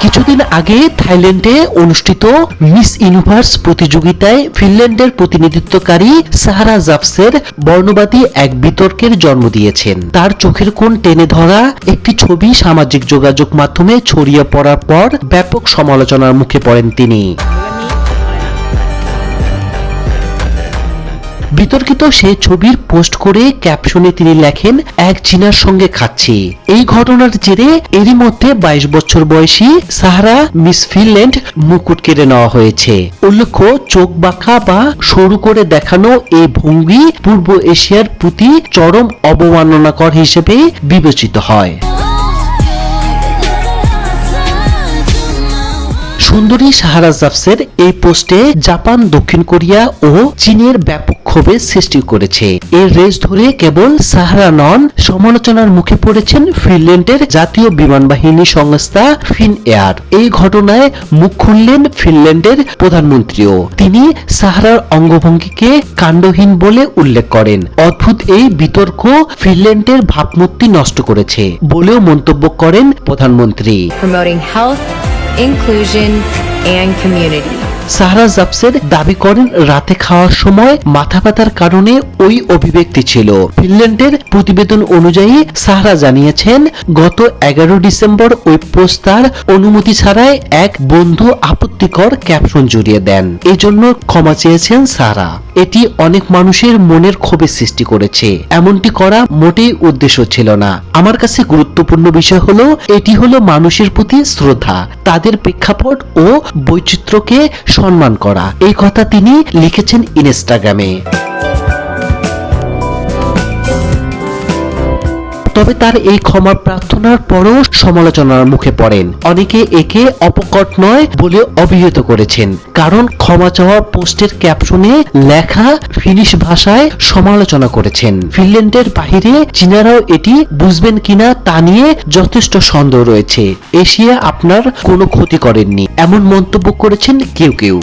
কিছুদিন আগে থাইল্যান্ডে অনুষ্ঠিত মিস ইউনিভার্স প্রতিযোগিতায় ফিনল্যান্ডের প্রতিনিধিত্বকারী সাহারা জাভসের বর্ণবাদী এক বিতর্কের জন্ম দিয়েছেন। তার চোখের কোণ টেনে ধরা একটি ছবি সামাজিক যোগাযোগ মাধ্যমে ছড়িয়ে পড়ার পর ব্যাপক সমালোচনার মুখে পড়েন তিনি। বিতর্কিত সেই ছবির পোস্ট করে ক্যাপশনে তিনি লেখেন, এক চীনার সঙ্গে খাচ্ছি। এই ঘটনার জেরে এরই মধ্যে 22 বছর বয়সী সাহারা মিস ফিনল্যান্ড মুকুট কেড়ে নেওয়া হয়েছে। উল্লেখ্য, চোখ বাঁকা বা সরু করে দেখানো এই ভঙ্গি পূর্ব এশিয়ার প্রতি চরম অবমাননাকর হিসেবে বিবেচিত হয়। সুন্দরী সাহারা জাভসের এই পোস্টে জাপান, দক্ষিণ কোরিয়া ও চীনের ব্যাপক ক্ষোভের সৃষ্টি করেছে। এর রেশ ধরে কেবল সাহারা নন, সমালোচনার মুখে পড়েছেন ফিনল্যান্ডের জাতীয় বিমান বাহিনী সংস্থা ফিন এয়ার। এই ঘটনায় মুখ খুললেন ফিনল্যান্ডের প্রধানমন্ত্রীও। তিনি সাহারার অঙ্গভঙ্গিকে কাণ্ডহীন বলে উল্লেখ করেন। অদ্ভুত এই বিতর্ক ফিনল্যান্ডের ভাবমূর্তি নষ্ট করেছে বলেও মন্তব্য করেন প্রধানমন্ত্রী। Inclusion and community. সাহারা জাভসের দাবি করেন, রাতে খাওয়ার সময় মাথা ব্যথার কারণে ওই অভিব্যক্তি ছিল। ফিনল্যান্ডের প্রতিবেদন অনুযায়ী সাহারা জানিয়েছেন, গত 11 ডিসেম্বর ওই পোস্ট তার অনুমতি ছাড়াই এক বন্ধু আপত্তিকর ক্যাপশন জুড়িয়ে দেন। এজন্য ক্ষমা চেয়েছেন সাহারা। এটি অনেক মানুষের মনের ক্ষোভের সৃষ্টি করেছে। এমনটি করা মোটেই উদ্দেশ্য ছিল না। আমার কাছে গুরুত্বপূর্ণ বিষয় হলো, এটি হলো মানুষের প্রতি শ্রদ্ধা, তাদের প্রেক্ষাপট ও বৈচিত্র্যকে সম্মান করা। এই কথা তিনি লিখেছেন ইনস্টাগ্রামে। তবে তার এই ক্ষমা প্রার্থনার পরও সমালোচনার মুখে পড়েন। অনেকে একে অপকট নয় বলে অভিহিত করেছেন, কারণ ক্ষমা চাওয়া পোস্টের ক্যাপশনে লেখা ফিনিশ ভাষায় সমালোচনা করেছেন। ফিনল্যান্ডের বাহিরে চীনারাও এটি বুঝবেন কিনা তা নিয়ে যথেষ্ট সন্দেহ রয়েছে। এশিয়া আপনার কোনো ক্ষতি করেননি, এমন মন্তব্য করেছেন কেউ কেউ।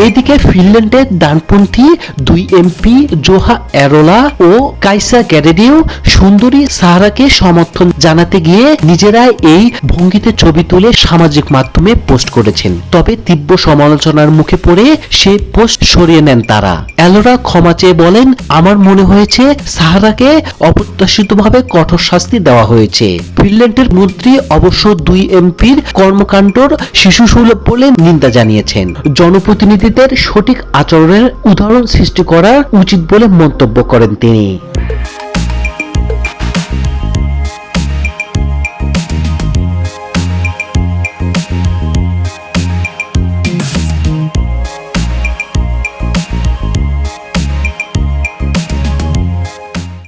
এদিকে ফিনল্যান্ডের ডানপন্থী 2 এমপি জোহা অ্যারোলা ও কাইসা গ্যারেডিও সুন্দরী সাহারাকে সমর্থন জানাতে গিয়ে নিজেরাই এই ভঙ্গিতে ছবি তুলে সামাজিক মাধ্যমে পোস্ট করেছেন। তবে তীব্র সমালোচনার মুখে পড়ে সেই পোস্ট সরিয়ে নেন তারা। অ্যারোলা ক্ষমা চেয়ে বলেন, আমার মনে হয়েছে সাহারাকে অপ্রত্যাশিতভাবে কঠোর শাস্তি দেওয়া হয়েছে। ফিনল্যান্ডের মন্ত্রী অবশ্য 2 এমপির কর্মকাণ্ডর শিশুসুলভ বলে নিন্দা জানিয়েছেন। জনপ্রতিনিধি সঠিক আচরণের উদাহরণ সৃষ্টি করা উচিত বলে মন্তব্য করেন তিনি।